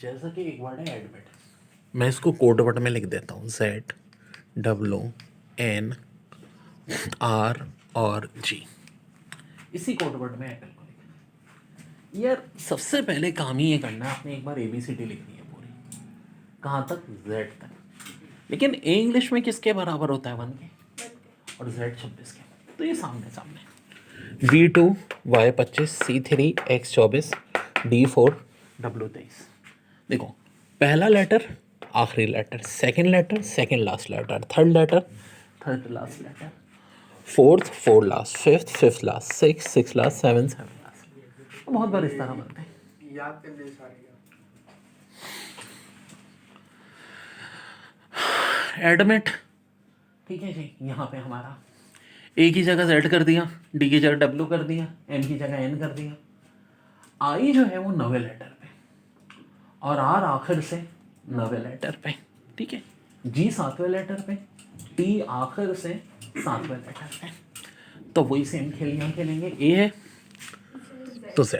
जैसा कि एक वर्ड है एडमिट, मैं इसको कोड वर्ड में लिख देता हूँ ZWNR और G, इसी कोड वर्ड में एप्पल को लिखना। यार सबसे पहले काम ही ये करना है, आपने एक बार ABCD लिखनी है पूरी, कहाँ तक, Z तक। लेकिन A इंग्लिश में किसके बराबर होता है, 1 के, और Z 26 के। तो ये सामने सामने B2 Y 25 C3 X 24 D4 W 23। देखो पहला लेटर आखिरी letter, second last letter, third last letter, fourth last, fifth last, six last, seven last. तो बहुत बार इस तरह बनते हैं, याद करने सारे। एडमिट, ठीक है जी। यहाँ पे हमारा ए की जगह Z कर दिया, डी की जगह W कर दिया, M की जगह N कर दिया। आई जो है वो 9वें लेटर पे और R आखिर से 9वें लेटर पे, ठीक है। G 7वें लेटर पे, T आखिर से 7वें लेटर पे। तो वही सेम खेल यहाँ खेलेंगे। A है तो Z,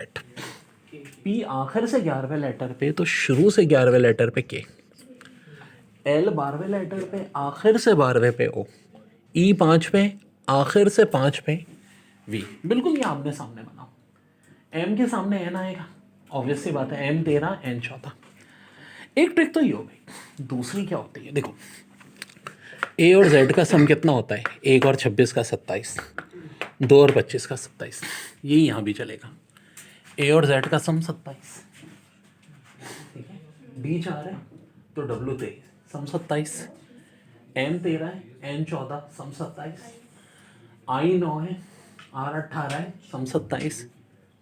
P आखिर से 11वें लेटर पे, तो शुरू से 11वें लेटर पे K, L 12वें लेटर पे, आखिर से 12वें पे O, E 5 पे, आखिर से 5 पे V। बिल्कुल ये आमने सामने बनाओ। M के सामने N आएगा, ऑब्वियस सी बात है, M 13 N 14। एक ट्रिक तो ये हो गई। दूसरी क्या होती है, देखो A और Z का सम कितना होता है, 1 और 26 का 27, 2 और 25 का 27। ये यहाँ भी चलेगा, A और Z का सम 27, ठीक है। D 4 है तो W 23, सम 27, M 13 है, N 14, सम 27, I 9 है, R 18 है, सम 27,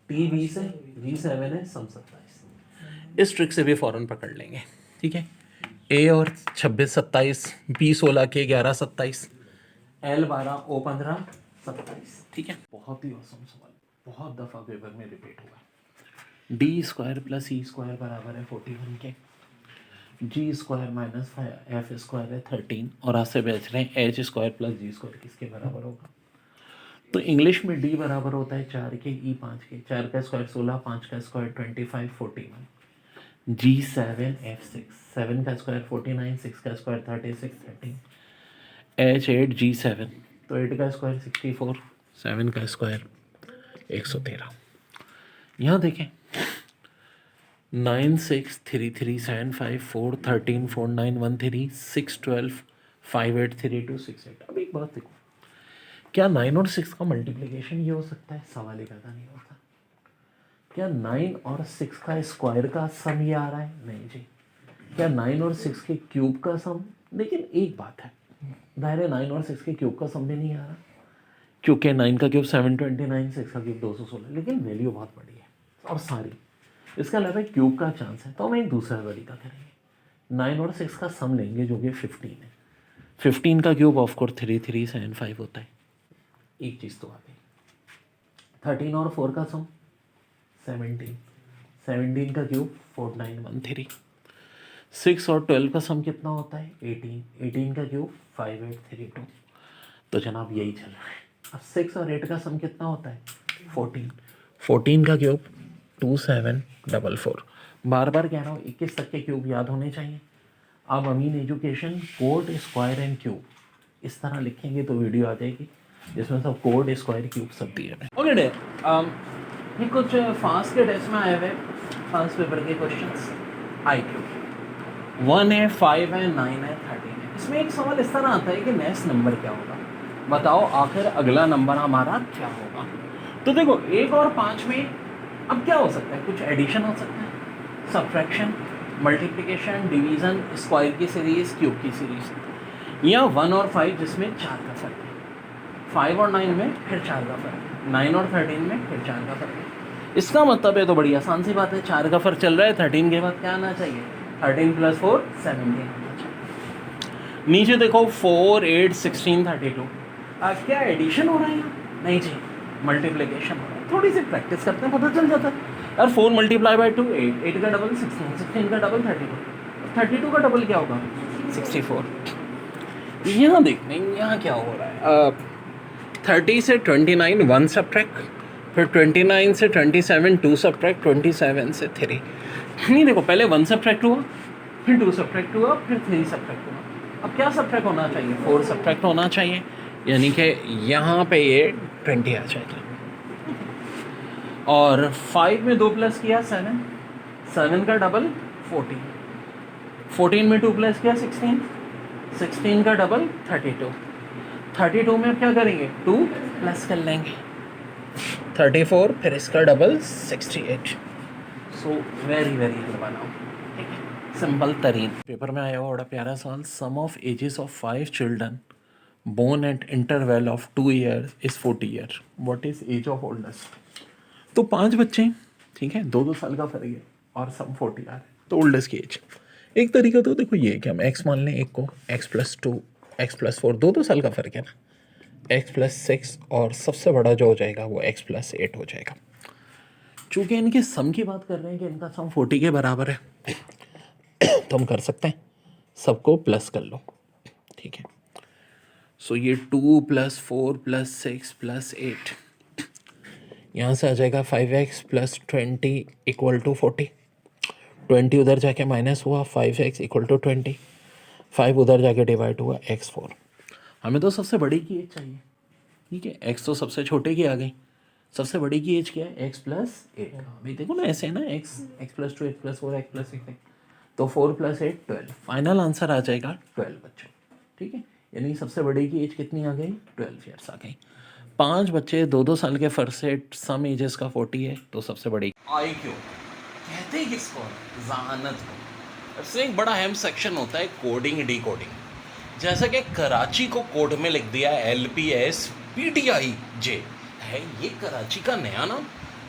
T 20 है, V 7 है, सम 27। इस ट्रिक से भी फ़ौरन पकड़ लेंगे, ठीक है। A और 26 27, B 16 के 11 27, L 12 O 15 27, ठीक है। बहुत ही औसम सवाल, बहुत दफ़ा पेपर में रिपीट हुआ। D square plus E square बराबर है 41 के, G square minus F square है 13, और आज से बच रहे हैं H square plus G square किसके बराबर होगा। तो इंग्लिश में D बराबर होता है 4 के, E 5 के, 4 का स्क्वायर 16, 5 का स्क्वायर 25 41, G 7 F 6, 7 का स्क्वायर 49, 6 का स्क्वायर 36 13, H 8 G 7, तो 8 का स्क्वायर 64, 7 का स्क्वायर 113। यहाँ देखें 9 6 3 3 7 5 4 13 4 9 1 3 6 12 5 8 3 2 6 8। अब एक बात देखो, क्या 9 और 6 का मल्टीप्लिकेशन ये हो सकता है, सवाल ही पैदा नहीं होता। क्या 9 और 6 का स्क्वायर का सम ये आ रहा है, नहीं जी। क्या 9 और 6 के क्यूब का सम, लेकिन एक बात है, दायरे 9 और 6 के क्यूब का सम भी नहीं आ रहा, क्योंकि 9 का क्यूब 729, 6 का क्यूब 216, लेकिन वैल्यू बहुत बड़ी है और सारी, इसका अलावा क्यूब का चांस है। तो हम एक दूसरा तरीका करेंगे, 9 और 6 का सम लेंगे जो कि 15 है। 15 का क्यूब ऑफकोर्स 3375 होता है, एक चीज़ तो आ गई। 13 और 4 का सम 17, 17 का क्यूब 4913। 6 और 12 का सम कितना होता है 18, 18 का क्यूब 5832। तो जनाब यही चल रहा है। अब 6 और 8 का सम कितना होता है 14, 14 का क्यूब 2744। बार बार कह रहा हूँ 21 तक के क्यूब याद होने चाहिए। अब अमीन एजुकेशन कोड स्क्वायर एंड क्यूब इस तरह लिखेंगे तो वीडियो आ जाएगी जिसमें सब कोड स्क्वायर क्यूब सब दिए हैं। ओके डे, ये कुछ फास्ट के टेस्ट में आए हुए फास्ट पेपर के क्वेश्चंस। IQ 1 है, 5 है, 9 है, 13 है। इसमें एक सवाल इस तरह आता है कि नेक्स्ट नंबर क्या होगा, बताओ आखिर अगला नंबर हमारा क्या होगा। तो देखो 1 और 5 में अब क्या हो सकता है, कुछ एडिशन हो सकता है, सब्ट्रैक्शन, मल्टीप्लिकेशन, डिवीज़न, स्क्वायर की सीरीज़, क्यूब की सीरीज़, या 1 और 5 जिसमें 4 का फर्क है, 5 और 9 में फिर 4 का फर्क है, 9 और 13 में फिर 4 का फर्क है। इसका मतलब है तो बड़ी आसान सी बात है, 4 का फर्क चल रहा है, 13 के बाद क्या आना चाहिए, 13 + 4 17 आना चाहिए। नीचे देखो 4 8 16 32, क्या एडिशन हो रहा है यहाँ, नहीं जी, मल्टीप्लिकेशन हो रहा है। थोड़ी सी प्रैक्टिस करते हैं पता चल जाता है यार। 4 × 2 8, 8 का डबल 16, 16 का डबल 32, 32 का डबल क्या होगा 64। यहाँ देखते हैं यहाँ क्या हो रहा है। 30 से 29 1 सब्ट्रैक्ट, फिर 29 से 27 2 सब्ट्रैक्ट, 27 से 3, नहीं देखो, पहले 1 सब्ट्रैक्ट हुआ, फिर 2 सब्ट्रैक्ट हुआ, फिर 3 सब्ट्रैक्ट हुआ। अब क्या सब्ट्रैक्ट होना चाहिए? 4 सब्ट्रैक्ट होना चाहिए, यानी कि यहाँ पे ये 20 आ जाएगा। और 5 में 2 प्लस किया 7, 7 का डबल 14, 14 में 2 प्लस किया 16, 16 का डबल 32, 32 में अब क्या करेंगे? 2 प्लस कर लेंगे 34, फिर इसका double 68। So very very easy बनाओ, ठीक है, सिंपल तरीन। पेपर में आया हुआ बड़ा प्यारा सवाल, sum of ages of 5 children born at interval of 2 year is 40 year, what is age of oldest? तो 5 बच्चे हैं, ठीक है, 2-2 साल का फर्क है और सम 40 ईयर है, तो ओल्डेस्ट की एज। एक तरीका तो देखो ये कि हम एक्स मान लें एक को, x+2 x+4, 2-2 साल का फर्क है ना, x+6 और सबसे बड़ा जो हो जाएगा वो x+8 हो जाएगा। चूँकि इनके सम की बात कर रहे हैं कि इनका सम 40 के बराबर है, तो हम कर सकते हैं, सबको प्लस कर लो, ठीक है। सो ये 2 + 4 + 6 + 8, यहाँ से आ जाएगा 5x + 20 = 40, 20 उधर जाके माइनस हुआ, 5x = 20, 5 उधर जाके डिवाइड हुआ x4। हमें तो सबसे बड़ी की एज चाहिए, ठीक है, x तो सबसे छोटे की आ गई, सबसे बड़ी की एज क्या है? x+8। भाई देखो ना, ऐसे है ना, x+2 x+4 x+6, तो 4 + 8 12, फाइनल आंसर आ जाएगा 12 बच्चों, ठीक है। यानी सबसे बड़ी की एज कितनी आ गई? 12 ईयर्स आ गई। 5 बच्चे 2-2 साल के फर्क से सम एजेस का 40 है, तो सबसे बड़ी IQ कहते हैं किसको? ज़हानत को। इससे एक बड़ा अहम सेक्शन होता है कोडिंग डिकोडिंग। जैसा कि कराची को कोड में लिख दिया LPSPTIJ है, ये कराची का नया नाम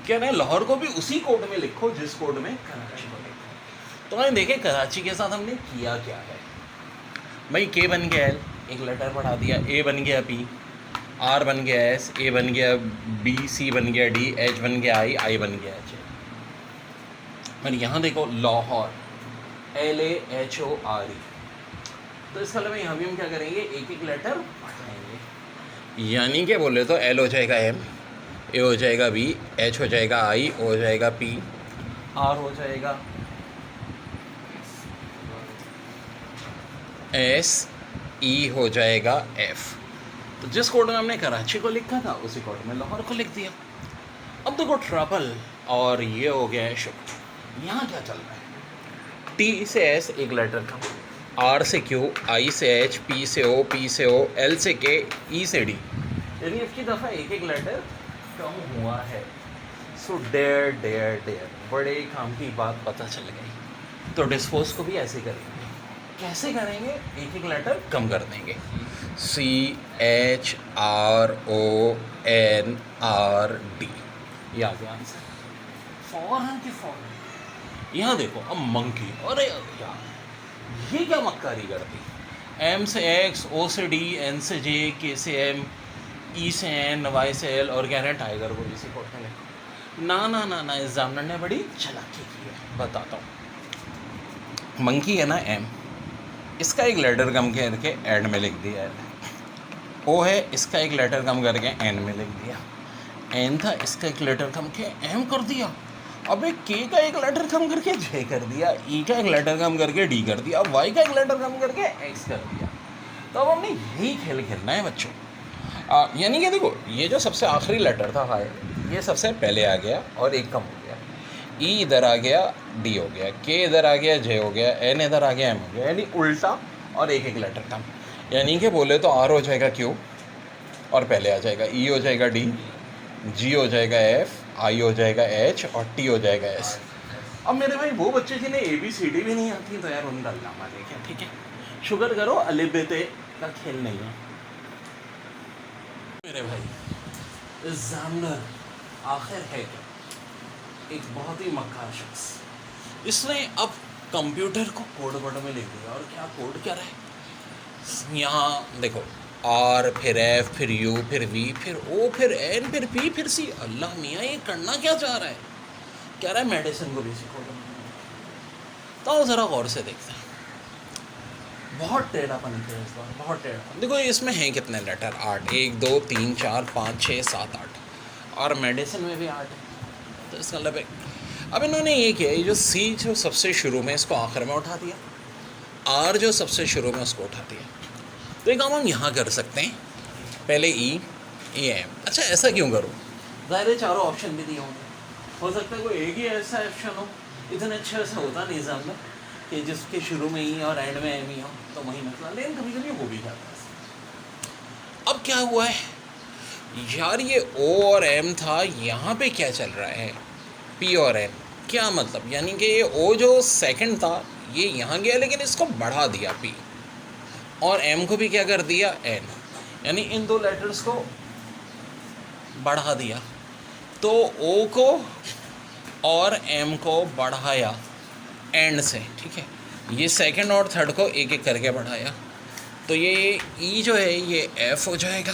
क्या है? लाहौर को भी उसी कोड में लिखो जिस कोड में कराची को लिखो। तो आइए देखें कराची के साथ हमने किया क्या है। भाई K बन गया L, एक लेटर पढ़ा दिया, A बन गया P, R बन गया S, A बन गया B, C बन गया D, H बन गया I बन गया J। और यहाँ देखो लाहौर LAHORE, तो इसका मतलब यहाँ भी हम क्या करेंगे? एक एक लेटर पढ़ाएंगे, यानी कि बोले तो L हो जाएगा M, A हो जाएगा B, H हो जाएगा I, O हो जाएगा P, R हो जाएगा S, E हो जाएगा F। तो जिस कोड में हमने कराची को लिखा था उसी कोड में लाहौर को लिख दिया। अब देखो ट्रबल, और ये हो गया है शुक्र। यहाँ क्या चल रहा है? T से S एक लेटर का, R से Q, I से H, P से O, P से O, L से K, E से D, यानी इसकी दफ़ा एक एक लेटर कम हुआ है। सो डेयर डेयर डेयर, बड़े काम की बात पता चल गई। तो डिस्पोज को भी ऐसे करेंगे। कैसे करेंगे? एक एक लेटर कम कर देंगे, CHRONRD, ये आ गया आंसर। फौरन की फौरन। यहाँ देखो अब मंकी, अरे यार ये क्या मक्कारी करती? M से X, O से D, N से J, K से M, E से N, Y से L, और कह रहे हैं टाइगर को इसी कोड में लिखो। ना ना ना ना, एग्जामिनर ने बड़ी चालाकी की है, बताता हूँ। मंकी है ना M, इसका एक लेटर कम करके एंड में लिख दिया है। O है, इसका एक लेटर कम करके एन में लिख दिया। N था, इसका एक लेटर कम के M कर दिया। अब एक K का एक लेटर कम करके J कर दिया, E का एक लेटर कम करके D कर दिया, Y का एक लेटर कम करके X कर दिया। तो अब हमने यही खेल खेलना है बच्चों। यानी कि देखो, ये जो सबसे आखिरी लेटर था हाय, ये सबसे पहले आ गया और एक कम हो गया, E इधर आ गया, D हो गया, K इधर आ गया, J हो गया, N इधर आ गया, M हो गया, यानी उल्टा और एक एक लेटर कम। यानी कि बोले तो R हो जाएगा Q और पहले आ जाएगा, E हो जाएगा D, G हो जाएगा F, I हो जाएगा H और T हो जाएगा S। अब मेरे भाई वो बच्चे जिन्हें ABCD भी नहीं आती, तो यार उनका अल्लामा देखें, ठीक है, शुगर करो, अलिफ बे ते का खेल नहीं है मेरे भाई। एग्जामिनर आखिर है क्या? एक बहुत ही मक्कार शख्स, इसने अब कंप्यूटर को कोड वर्ड में लिख दिया। और क्या कोड क्या रहे? यहाँ देखो R, फिर F, फिर U, फिर V, फिर O, फिर N, फिर P, फिर C। अल्लाह मियाँ, ये करना क्या चाह रहा है? कह रहा है मेडिसिन को भी सीखो। तो ज़रा गौर से देखते हैं, बहुत टेढ़ापन है इस बार, बहुत टेढ़ा। देखो इसमें हैं कितने लेटर? 8, 1 2 3 4 5 6 7 8, और मेडिसिन में भी 8 है। तो इसका मतलब अब इन्होंने ये किया, ये जो सी जो सबसे शुरू में, इसको आखिर में उठा दिया, आर जो सबसे शुरू में उसको उठा दिया। तो एक काम हम यहाँ कर सकते हैं, पहले ई ए एम। अच्छा ऐसा क्यों करूँ, ज़ाहिर है चारों ऑप्शन भी दिए होंगे, हो सकता है कोई एक ही ऐसा ऑप्शन हो, इतने अच्छे ऐसा होता नहीं एग्जाम में कि जिसके शुरू में ई और एंड में एम ही हो, तो वही मतलब, लेकिन कभी कभी हो भी जाता है। अब क्या हुआ है यार, ये ओ और एम था, यहाँ पे क्या चल रहा है, पी और एन। क्या मतलब, यानी कि ये ओ जो सेकंड था ये यहाँ गया, लेकिन इसको बढ़ा दिया पी, और एम को भी क्या कर दिया, एन, यानी इन दो लेटर्स को बढ़ा दिया। तो ओ को और एम को बढ़ाया एंड से, ठीक है, ये सेकंड और थर्ड को एक एक करके बढ़ाया, तो ये ई जो है ये एफ हो जाएगा,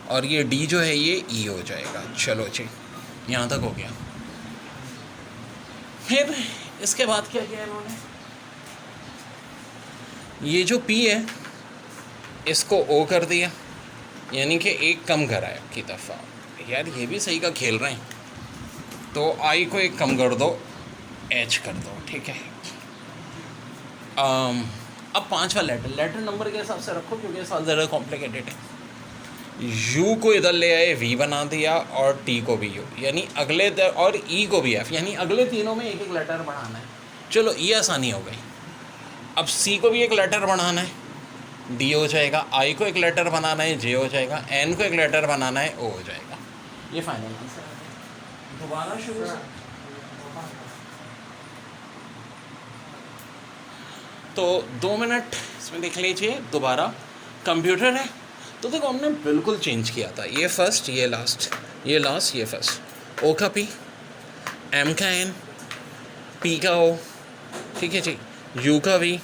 और ये डी जो है ये ई हो जाएगा। चलो जी, यहाँ तक हो गया। फिर इसके बाद क्या किया इन्होंने, ये जो पी है इसको ओ कर दिया, यानी कि एक कम कराया की दफ़ा। यार ये भी सही का खेल रहे हैं, तो आई को एक कम कर दो, एच कर दो, ठीक है। अब पांचवा लेटर नंबर के हिसाब से रखो, क्योंकि सवाल ज़रा कॉम्प्लिकेटेड है। यू को इधर ले आए, वी बना दिया, और टी को भी यू, यानी अगले और ई को भी एफ, यानी अगले तीनों में एक एक लेटर बढ़ाना है। चलो ये आसानी हो गई। अब सी को भी एक लेटर बनाना है, डी हो जाएगा, आई को एक लेटर बनाना है, जे हो जाएगा, एन को एक लेटर बनाना है, ओ हो जाएगा। ये फाइनल आंसर है। दोबारा शुरू से, तो 2 मिनट इसमें देख लीजिए दोबारा। कंप्यूटर है तो देखो हमने बिल्कुल चेंज किया था, ये फर्स्ट ये लास्ट, ये लास्ट ये फर्स्ट, ओ का पी, एम का एन, पी का ओ, ठीक है जी, यू का वी,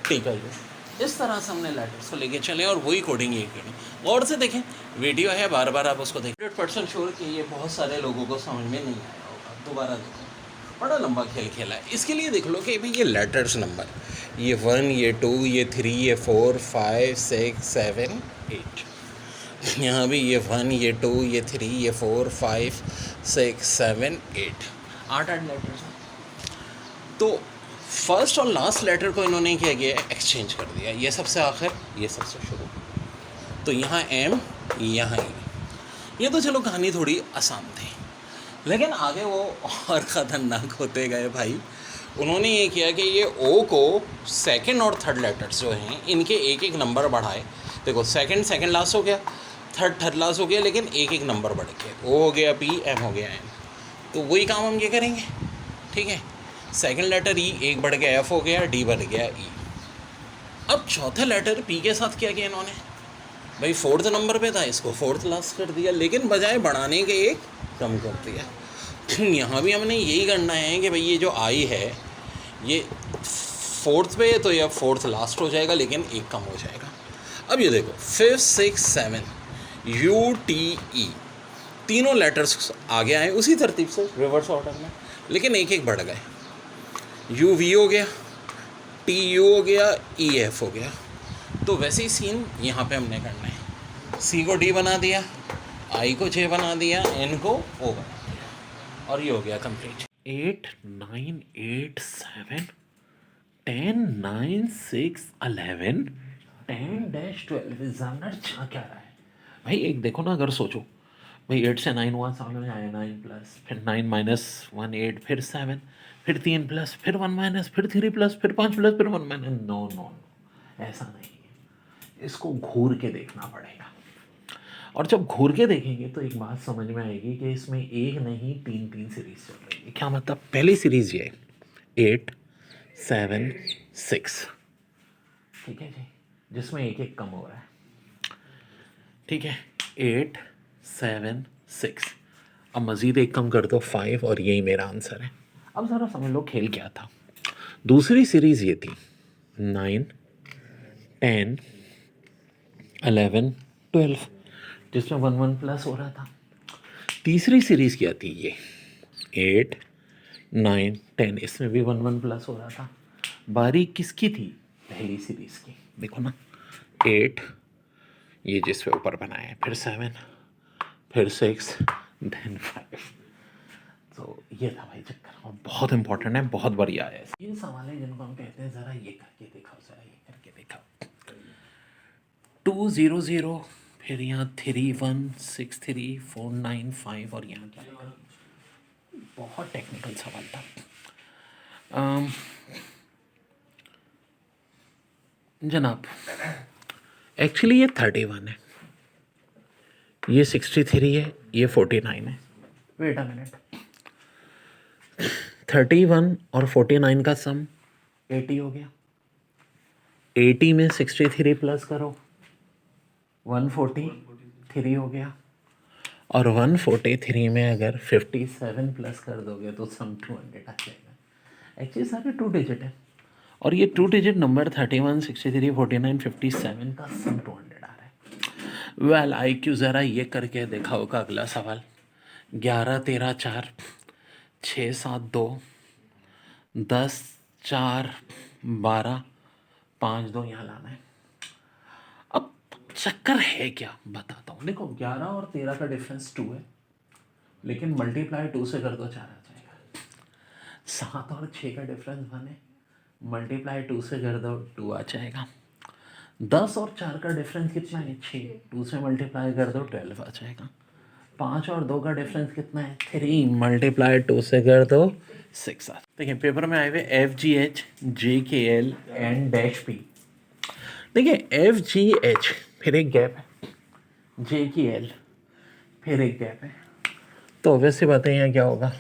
टी का यू। इस तरह से हमने लेटर्स को लेके चले और वही कोडिंग ये करें। और से देखें, वीडियो है, बार बार आप उसको देखें। 100% श्योर कि ये बहुत सारे लोगों को समझ में नहीं आया होगा, दोबारा देखो, बड़ा लंबा खेल खेला है। इसके लिए देख लो कि भाई ये लेटर्स नंबर, ये 1 ये 2 ये 3 ये 4 5 6 7 8, यहाँ भी ये 1 ये 2 ये 3 ये 4 5 6 7 8, 8 लेटर्स हैं। तो फर्स्ट और लास्ट लेटर को इन्होंने क्या किया, एक्सचेंज कर दिया, ये सबसे आखिर ये सबसे शुरू। तो यहाँ एम यहाँ ई, ये तो चलो कहानी थोड़ी आसान थी, लेकिन आगे वो और ख़तरनाक होते गए भाई। उन्होंने ये किया कि ये ओ को सेकंड और थर्ड लेटर्स जो हैं इनके एक एक नंबर बढ़ाए। देखो सेकंड लास्ट हो गया, थर्ड लास्ट हो गया, लेकिन एक एक नंबर बढ़ गया, ओ हो गया पी, एम हो गया एन। तो वही काम हम ये करेंगे, ठीक है। सेकंड लेटर ई एक बढ़ गया, एफ हो गया, डी बढ़ गया ई। अब चौथे लेटर पी के साथ क्या किया इन्होंने, भाई फोर्थ नंबर पे था, इसको फोर्थ लास्ट कर दिया, लेकिन बजाय बढ़ाने के एक कम कर दिया। यहाँ भी हमने यही करना है कि भाई ये जो आई है ये फोर्थ पे है, तो यह फोर्थ लास्ट हो जाएगा, लेकिन एक कम हो जाएगा। अब ये देखो 5 6 7 यू टी ई, तीनों लेटर्स आगे आए उसी तरतीब से रिवर्स ऑर्डर में, लेकिन एक एक बढ़ गए। यू वी हो गया, टी यू हो गया, ई एफ हो गया। तो वैसे ही सीन यहाँ पे हमने करना है, सी को डी बना दिया, आई को जे बना दिया, एन को ओ बना दिया, और ये हो गया कंप्लीट। 8 9 8 7 10 9 6 11 10 12 एग्जामिनर छा क्या रहा है भाई। एक देखो ना, अगर सोचो भाई 8 से 9 हुआ, सामने में आया 9 प्लस, फिर 9 माइनस 1 8, फिर 7, फिर 3 प्लस, फिर 1 माइनस, फिर 3 प्लस, फिर 5 प्लस, फिर 1 माइनस। नो नो नो, ऐसा नहीं है, इसको घूर के देखना पड़ेगा। और जब घूर के देखेंगे तो एक बात समझ में आएगी कि इसमें एक नहीं तीन तीन सीरीज चल रही है। क्या मतलब, पहली सीरीज ये 8 7 6, ठीक है जी, जिसमें एक एक कम हो रहा है, ठीक है, 8 7 6। अब मज़ीद एक कम कर दो 5, और यही मेरा आंसर है। अब ज़रा समझ लो खेल क्या था। दूसरी सीरीज़ ये थी 9 10 11 12, जिसमें 1 1 प्लस हो रहा था। तीसरी सीरीज़ क्या थी, ये 8 9 10, इसमें भी 1 1 प्लस हो रहा था। बारी किसकी थी, पहली सीरीज़ की। देखो ना, 8 ये जिस पे ऊपर बनाया है, फिर 7, फिर 6, देन 5। तो ये था भाई चक्कर, और बहुत इंपॉर्टेंट है, बहुत बढ़िया है। ये सवाल है जिनको हम कहते हैं ज़रा ये करके दिखाओ, ज़रा ये करके दिखाओ। 200, फिर यहाँ 3163 495 और यहाँ क्या आएगा। बहुत टेक्निकल सवाल था। जनाब एक्चुअली ये 31 है, ये 63 है, ये 49 है। वेट अ मिनट, 31 और 49 का सम 80 हो गया। 80 में 63 प्लस करो 143 हो गया, और 143 में अगर 57 प्लस कर दोगे तो सम 200 आ जाएगा। एक्चुअली सारे 2 डिजिट है, और ये 2 डिजिट नंबर 31 63 49 57 का सम 200 आ रहा है। वेल IQ ज़रा ये करके देखा होगा। अगला सवाल 11 13 4 6 7 2 10 4 12 5 2 यहाँ लाना है। अब चक्कर है क्या बताता हूँ। देखो 11 और 13 का डिफरेंस 2 है, लेकिन मल्टीप्लाई 2 से कर दो 4 आ जाएगा। 7 और 6 का डिफरेंस 1 है, मल्टीप्लाई 2 से कर दो 2 आ जाएगा। 10 और 4 का डिफरेंस कितना है 6, 2 से मल्टीप्लाई कर दो 12 आ जाएगा। 5 और 2 का डिफरेंस कितना है 3, मल्टीप्लाई 2 से कर दो 6 आ। देखिए पेपर में आए हुए FGH JKL and dash P। देखिए FGH फिर एक गैप है, JKL फिर एक गैप है, तो ऑब्वियसली बात है यहाँ क्या होगा,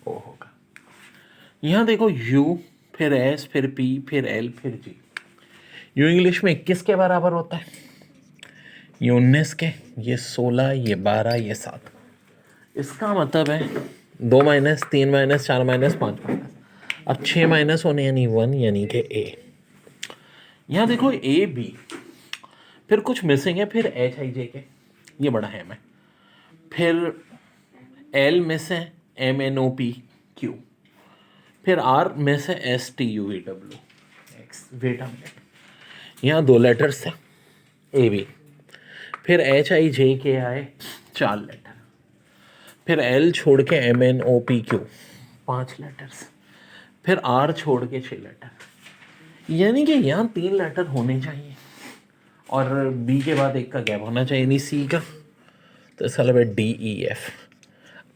O होगा। यहाँ देखो U फिर S फिर P फिर L फिर G। U इंग्लिश में 21 के बराबर होता है, ये 19 के, ये 16, ये 12, ये 7। इसका मतलब है 2 माइनस 3 माइनस 4 माइनस 5 माइनस, अब 6 माइनस होने यानी 1 यानी कि A। यहाँ देखो AB, फिर कुछ मिसिंग है, फिर HIJK ये बड़ा है मैं, फिर L में से MNOPQ, फिर R में से STUVWX। वेट अ मिनट, यहाँ 2 लेटर्स हैं AB, फिर HIJKI 4 लेटर, फिर L छोड़ के MNOPQ 5 लेटर्स, फिर R छोड़ के 6 लेटर, यानी कि यहाँ 3 लेटर होने चाहिए और B के बाद एक का गैप होना चाहिए, यानी C का, तो इसका मतलब है DEF।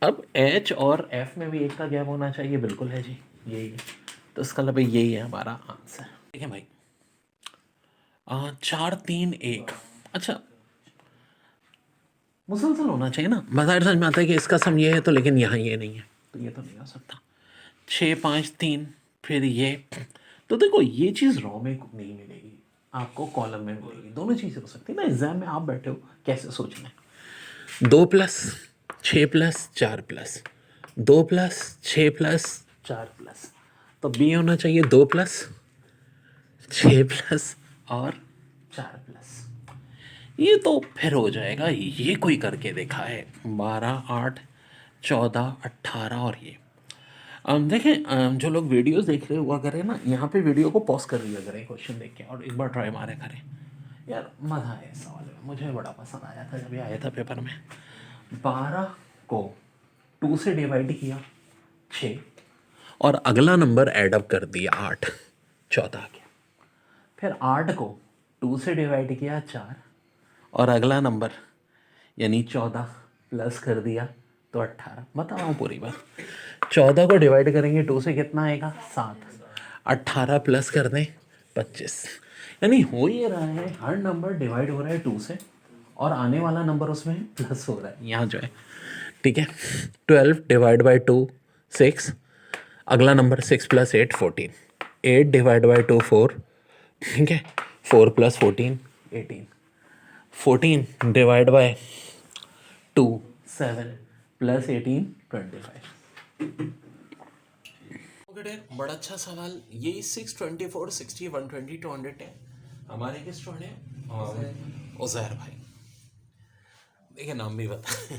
अब H और F में भी एक का गैप होना चाहिए, बिल्कुल है जी, यही है, तो इसका मतलब यही है हमारा आंसर। ठीक है भाई, 4 3 1। अच्छा मुसलसल होना चाहिए ना, बाजार समझ में आता है कि इसका सम ये है, तो लेकिन यहाँ ये नहीं है, तो ये तो नहीं हो सकता। 6 5 3 फिर ये, तो देखो ये चीज़ रॉ में नहीं मिलेगी आपको, कॉलम में मिलेगी। दोनों चीज़ें हो सकती है ना, एग्जाम में आप बैठे हो कैसे सोचना है। 2 plus 6 plus 4 plus 2 plus 6 plus 4 plus, तो बी होना चाहिए 2 प्लस 6 प्लस और 4 प्लस। ये तो फिर हो जाएगा, ये कोई करके देखा है 12 8 14 18 और ये। देखें जो लोग वीडियोस देख रहे हुआ करें ना, यहाँ पे वीडियो को पॉज कर लिया करें क्वेश्चन देख के, और एक बार ट्राई मारे करें। यार मज़ा आया इस सवाल में, मुझे बड़ा पसंद आया था जब ये आया था पेपर में। 12 को 2 से डिवाइड किया 6, और अगला नंबर ऐडअप कर दिया 8, 14 के। फिर 8 को 2 से डिवाइड किया 4, और अगला नंबर यानी 14 प्लस कर दिया तो 18। बताओ पूरी बात, 14 को डिवाइड करेंगे 2 से कितना आएगा 7, 18 प्लस कर दें 25। यानी हो ये रहा है हर नंबर डिवाइड हो रहा है 2 से, और आने वाला नंबर उसमें प्लस हो रहा है, यहाँ जो है। ठीक है, 12 डिवाइड बाई 2 6, अगला नंबर 6 प्लस 8 14, 8 डिवाइड बाई 2 4, ठीक है, 4 प्लस 14 18, 14 डिवाइड बाय 2 7 प्लस 18 25। बड़ा अच्छा सवाल। ये 6 24 60 120 200 है। हमारे किस स्टूडेंट है उज़ैर भाई, देखिए नाम भी बता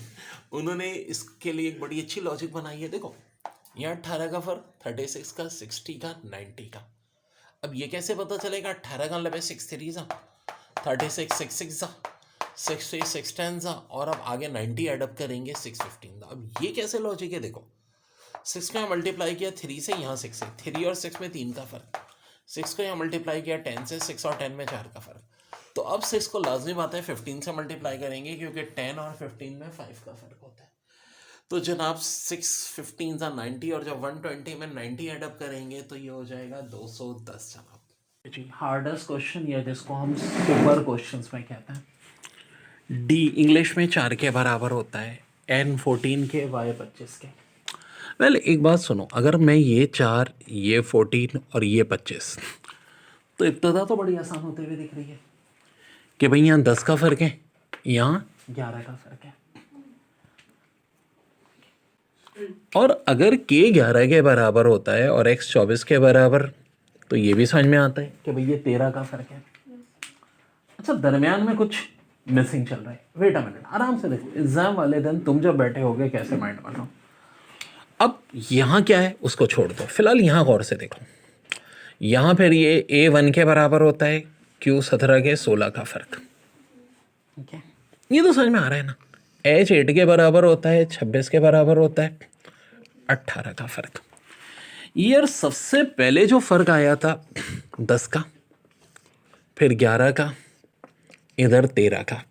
उन्होंने इसके लिए एक बड़ी अच्छी लॉजिक बनाई है। देखो यहाँ 18 का फर्क, 36 का, 60 का, 90 का। अब ये कैसे पता चलेगा 18 का मतलब 6 3 सा, 36 6 6 सा, 60 6 10 सा, और अब आगे 90 एडअप करेंगे 6 15 सा। अब ये कैसे लॉजिक है देखो, 6 को यहाँ मल्टीप्लाई किया 3 से, यहाँ 6 है, 3 और 6 में 3 का फ़र्क, 6 को यहाँ मल्टीप्लाई किया 10 से, 6 और 10 में 4 का फ़र्क। तो अब 6 को लाजमी बात है 15 से मल्टीप्लाई करेंगे, क्योंकि 10 और 15 में 5 का फ़र्क होता है। तो जनाब 6 15 सा 90, और जब 120 में 90 एडअप करेंगे तो ये हो जाएगा 210 जनाब। जी हार्डेस्ट क्वेश्चन ये जिसको हम सुपर क्वेश्चंस में कहते हैं। डी इंग्लिश में 4 के बराबर होता है, एन 14 के, वाई 25 के। वेल एक बात सुनो, अगर मैं ये 4, ये 14 और ये 25, तो इब्तदा तो बड़ी आसान होते हुए दिख रही है कि भाई यहाँ 10 का फ़र्क है, यहाँ 11 का फ़र्क है। और अगर के 11 के बराबर होता है और एक्स 24 के बराबर, तो ये भी समझ में आता है कि भाई ये 13 का फ़र्क है। अच्छा दरमियान में कुछ मिसिंग चल रहा है, वेट अ मिनट, आराम से देखो, एग्जाम वाले दिन तुम जब बैठे होगे कैसे माइंड बनाओ। अब यहाँ क्या है उसको छोड़ दो, फिलहाल यहाँ गौर से देखो। यहाँ फिर ये A1 के बराबर होता है, Q17 के 16 का फ़र्क, ठीक है, ये तो समझ में आ रहा है ना। H8 के बराबर होता है, 26 के बराबर होता है, 18 का फ़र्क। यार सबसे पहले जो फ़र्क आया था 10 का, फिर 11 का, इधर 13 का,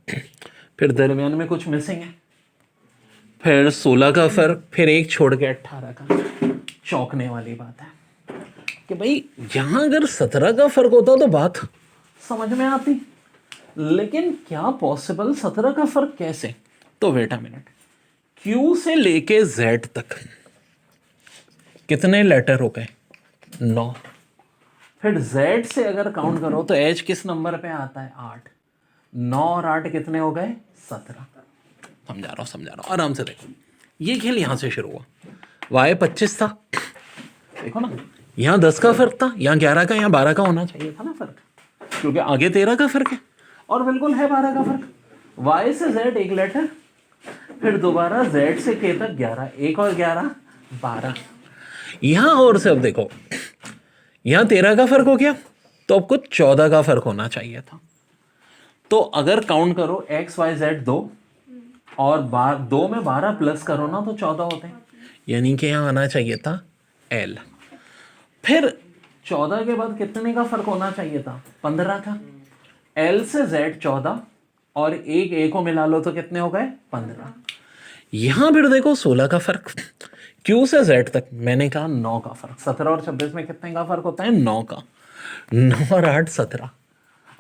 फिर दरमियान में कुछ मिसिंग है, फिर 16 का फ़र्क, फिर एक छोड़ के 18 का। चौंकने वाली बात है कि भाई यहाँ अगर 17 का फ़र्क होता तो बात समझ में आती, लेकिन क्या पॉसिबल 17 का फ़र्क कैसे? तो वेट अ मिनट, Q से लेके Z तक कितने लेटर हो गए? 9। फिर Z से अगर काउंट करो तो H किस नंबर पे आता है? 8। 9 और 8 कितने हो गए? 17। समझा रहा हूँ, आराम से देखो। ये खेल यहाँ से शुरू हुआ, Y 25 था, देखो ना, यहाँ 10 का फ़र्क था, यहाँ 11 का, यहाँ 12 का होना चाहिए था ना फ़र्क, क्योंकि आगे 13 का फ़र्क है और बिल्कुल है 12 का फ़र्क। Y से Z एक लेटर, फिर दोबारा Z से K तक 11, 1 और 11 12। यहाँ और से अब देखो, यहाँ 13 का फ़र्क हो गया, तो अब कुछ 14 का फ़र्क होना चाहिए था। तो अगर काउंट करो X Y Z 2 और 2 में 12 प्लस करो ना तो 14 होते हैं, यानी कि यहाँ आना चाहिए था L। फिर 14 के बाद कितने का फ़र्क होना चाहिए था? 15 का। L से Z 14 और एक A को मिला लो तो कितने हो गए? 15। यहाँ फिर देखो 16 का फ़र्क, Q से Z तक मैंने कहा 9 का फ़र्क। 17 और 26 में कितने का फ़र्क होता है? 9 का। 9 और 8 17,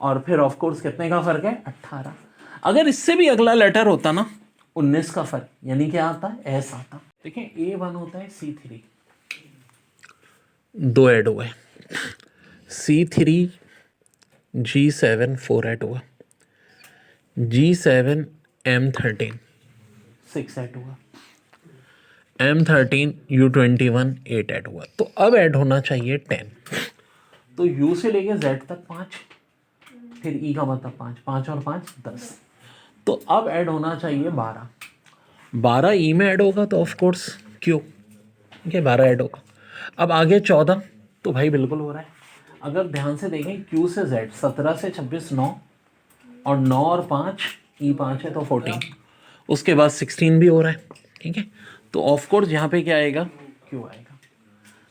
और फिर ऑफ कोर्स कितने का फ़र्क है? 18। अगर इससे भी अगला लेटर होता ना 19 का फ़र्क, यानी क्या आता है? S आता। देखिए A1 होता है C3, 2 ऐड हुए, C3 G7 4 ऐड हुआ, G7 M13 6 ऐड हुआ, M13 U21 8 ऐड हुआ। तो अब ऐड होना चाहिए 10। तो U से लेके Z तक 5, फिर E का मतलब 5, 5 और 5 10। तो अब ऐड होना चाहिए 12। 12 E में ऐड होगा तो ऑफ कोर्स Q, ठीक है, 12 ऐड होगा। अब आगे 14, तो भाई बिल्कुल हो रहा है। अगर ध्यान से देखें Q से Z 17 से 26 9, और 9 और 5 E 5 है तो 14, उसके बाद 16 भी हो रहा है, ठीक है। तो ऑफ कोर्स यहाँ पे क्या आएगा? Q आएगा।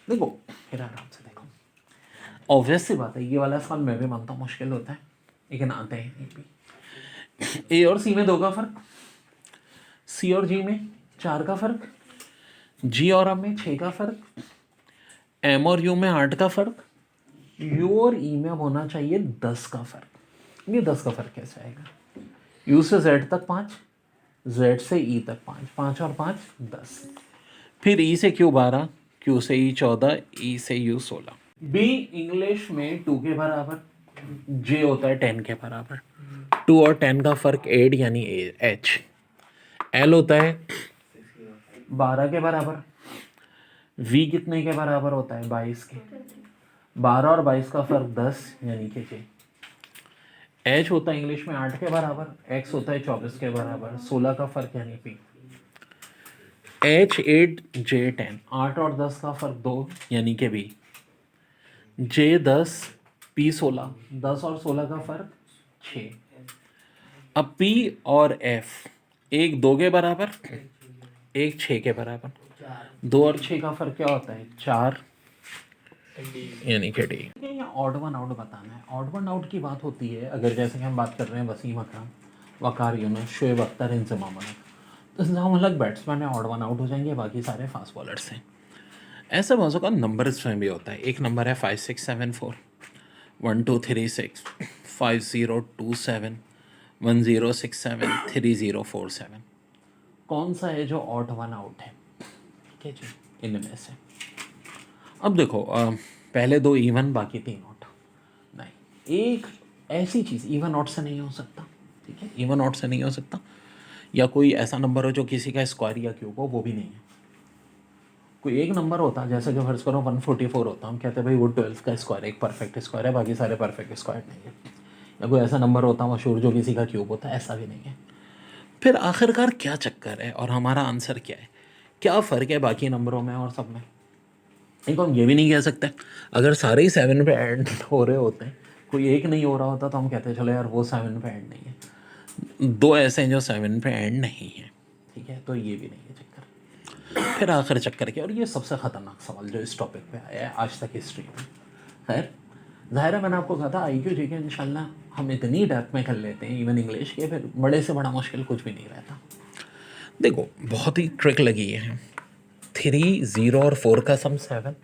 देखो फिर आराम से देखो, ऑब्वियस सी बात है, ये वाला सवाल मैं भी मानता हूँ मुश्किल होता है, लेकिन आते हैं ये भी। A और C में 2 का फ़र्क, C और G में 4 का फ़र्क, G और M में 6 का फ़र्क, M और U में 8 का फ़र्क, U और E में अब होना चाहिए 10 का फ़र्क। ये 10 का फ़र्क कैसे आएगा? U से Z तक 5, Z से E तक 5, 5 और 5 10, फिर E से Q 12, Q से E 14, E से U 16। B इंग्लिश में 2 के बराबर, J होता है 10 के बराबर, 2 और 10 का फ़र्क 8 यानी H। L होता है 12 के बराबर, V कितने के बराबर होता है? 22 के। 12 और 22 का फ़र्क 10 यानी कि J। H होता है इंग्लिश में 8 के बराबर, X होता है 24 के बराबर, 16 का फ़र्क यानी P। H 8 J 10, 8 और 10 का फ़र्क 2 यानी कि B। J 10 P 16, 10 और 16 का फ़र्क 6। अब P और F, एक 2 के बराबर, एक 6 के बराबर, 2 और 6 का फ़र्क क्या होता है? 4 यानी कि डी। ये ऑड वन आउट बताना है। ऑड वन आउट की बात होती है अगर जैसे कि हम बात कर रहे हैं वसीम अकरम, वकार यूनुस, शोएब अख्तर, इंजमाम अलग, तो इंजमाम अलग बैट्समैन है, ऑड वन आउट हो जाएंगे, बाकी सारे फास्ट बॉलर्स हैं। ऐसे मौसों का नंबर इसमें भी होता है। एक नंबर है 5674, 1236, 5027, 1067, 3047। कौन सा है जो ऑड वन आउट है? ठीक है जी, इनमें से अब देखो पहले 2 इवन, बाकी 3 ऑड। नहीं, एक ऐसी चीज़ इवन ऑड से नहीं हो सकता। ठीक है, इवन ऑड से नहीं हो सकता, या कोई ऐसा नंबर हो जो किसी का स्क्वायर या क्यूब हो, वो भी नहीं है। कोई एक नंबर होता जैसे कि फर्ज करो 144 होता, हम कहते हैं भाई वो 12 का स्क्वायर, एक परफेक्ट स्क्वायर है, बाकी सारे परफेक्ट स्क्वायर नहीं है। या कोई ऐसा नंबर होता मशहूर जो किसी का क्यूब होता, ऐसा भी नहीं है। फिर आखिरकार क्या चक्कर है और हमारा आंसर क्या है? क्या फ़र्क है बाकी नंबरों में और सब में? एक हम ये भी नहीं कह सकते अगर सारे ही 7 पे ऐड हो रहे होते हैं, कोई एक नहीं हो रहा होता तो हम कहते चलो यार वो 7 पे ऐड नहीं है। 2 ऐसे हैं जो 7 पे ऐड नहीं है। ठीक है, तो ये भी नहीं है चक्कर। फिर आखिर चक्कर क्या? और ये सबसे ख़तरनाक सवाल जो इस टॉपिक पे आया है आज तक हिस्ट्री में। खैर, ज़ाहिर है मैंने आपको कहा था IQ जी के इंशाल्लाह हम इतनी डेप्थ में कर लेते हैं इवन इंग्लिश के, फिर बड़े से बड़ा मुश्किल कुछ भी नहीं रहता। देखो बहुत ही ट्रिक लगी है। 3, 0 और 4 का सम 7,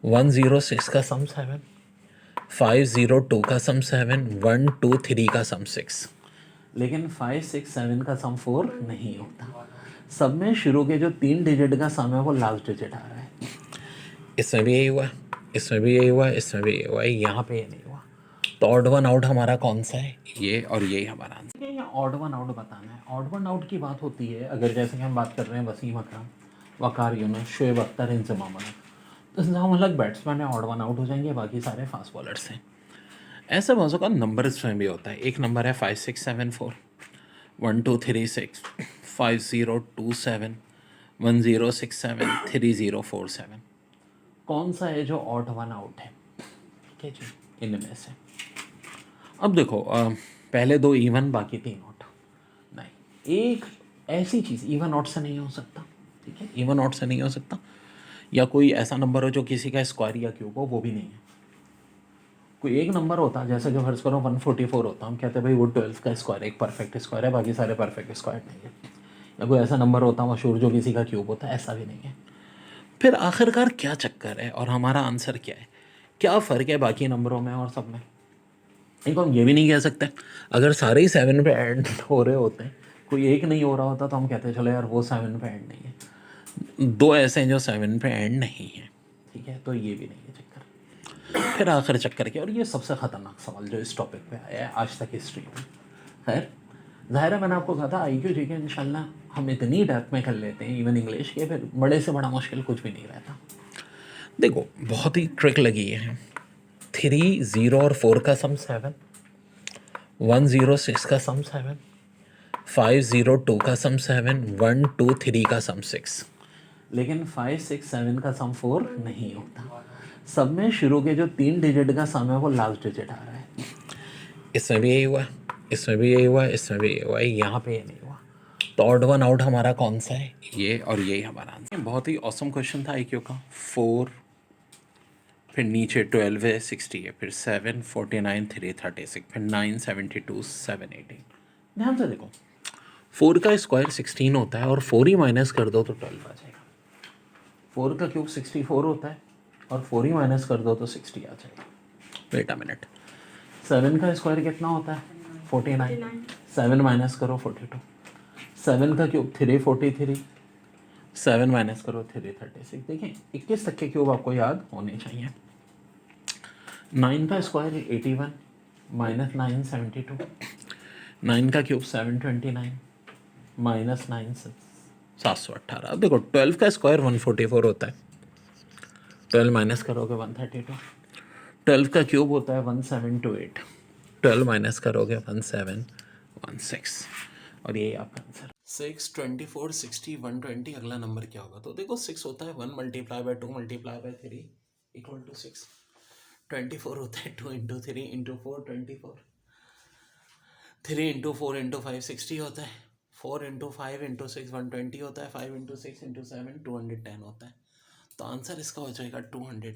106 का सम 7, 502 का सम 7, 123 का सम 6। लेकिन 5, 6, 7 का सम 4 नहीं होता। सब में शुरू के जो 3 डिजिट का सम है वो लास्ट डिजिट आ रहा है। इसमें भी यही हुआ, इसमें भी यही हुआ, इसमें भी यही हुआ, यहाँ पे ये नहीं हुआ। तो ऑड वन आउट हमारा कौन सा है? ये, और यही हमारा आंसर। ये ऑड वन आउट बताना है। ऑड वन आउट की बात होती है अगर जैसे कि हम बात कर रहे हैं वसीम अकरम, वकार यूनुस, शोएब अख्तर, इंजमाम अलग, तो इंजमाम अलग बैट्समैन है, ऑड वन आउट हो जाएंगे, बाकी सारे फास्ट बॉलर्स हैं। ऐसे मौसों का नंबर इसमें भी होता है। एक नंबर है 5674, 1236, 5027, 1067, 3047। कौन सा है जो ऑड वन आउट है? ठीक है जी, इनमें से अब देखो पहले 2 इवन, बाकी 3 ऑड। नहीं, एक ऐसी चीज़ इवन ऑड से नहीं हो सकता। ठीक है, इवन ऑड से नहीं हो सकता, या कोई ऐसा नंबर हो जो किसी का स्क्वायर या क्यूब हो, वो भी नहीं है। कोई एक नंबर होता जैसे कि फर्ज करो 144 होता, हम कहते हैं भाई वो 12 का स्क्वायर, एक परफेक्ट स्क्वायर है, बाकी सारे परफेक्ट स्क्वायर नहीं है। या कोई ऐसा नंबर होता मशहूर जो किसी का क्यूब होता, ऐसा भी नहीं है। फिर आखिरकार क्या चक्कर है और हमारा आंसर क्या है? क्या फ़र्क है बाकी नंबरों में और सब में? एक हम ये भी नहीं कह सकते अगर सारे ही 7 पे ऐड हो रहे होते हैं, कोई एक नहीं हो रहा होता तो हम कहते चलो यार वो 7 पे ऐड नहीं है। 2 ऐसे हैं जो 7 पे ऐड नहीं है। ठीक है, तो ये भी नहीं है चक्कर। फिर आखिर चक्कर क्या? और ये सबसे ख़तरनाक सवाल जो इस टॉपिक पे आया है आज तक हिस्ट्री में। खैर, ज़ाहिर है मैंने आपको कहा था IQ जी के इंशाल्लाह हम इतनी डेप्थ में कर लेते हैं इवन इंग्लिश के, फिर बड़े से बड़ा मुश्किल कुछ भी नहीं रहता। देखो बहुत ही ट्रिक लगी है। 3, 0 और 4 का सम 7, 106 का सम 7, 502 का सम 7, 123 का सम 6। लेकिन 5, 6, 7 का सम 4 नहीं होता। सब में शुरू के जो 3 डिजिट का सम है वो लास्ट डिजिट आ रहा है। इसमें भी यही हुआ, इसमें भी यही हुआ, इसमें भी यही हुआ, यहाँ पे ये नहीं हुआ। तो ऑड वन आउट हमारा कौन सा है? ये, और यही हमारा आंसर। बहुत ही ऑसम क्वेश्चन था IQ का। 4, फिर नीचे 12 है, 60 है, फिर 7, 49, 336, फिर 9, 72, 718। ध्यान से देखो, 4 का स्क्वायर 16 होता है और 4 ही माइनस कर दो तो 12 आ जाएगा। 4 का क्यूब 64 होता है और 4 ही माइनस कर दो तो 60 आ जाएगा। वेट अ मिनट, 7 का स्क्वायर कितना होता है? 49। 7 माइनस करो 42। 7 का क्यूब 343, 7 माइनस करो 336। देखें 21 तक के क्यूब आपको याद होने चाहिए। 9 का स्क्वायर 81, माइनस 9 72। 9 का क्यूब 729, माइनस 9 718। अब देखो 12 का स्क्वायर 144 होता है, 12 माइनस करोगे 132। 12 का क्यूब होता है 1728, 12 माइनस करोगे 1716, और यही आपका आंसर। 6, 24, 60, 120। अगला नंबर क्या होगा? तो देखो 6 होता है 1 multiply by 2 multiply by 3 equal to 6। 24 होता है 2 इंटू 3 इंटू 4 24। 3 इंटू 4 इंटू 5 60 होता है। 4 × 5 × 6 120 होता है, 5 × 6 × 7 210 होता है। तो आंसर इसका हो जाएगा 200।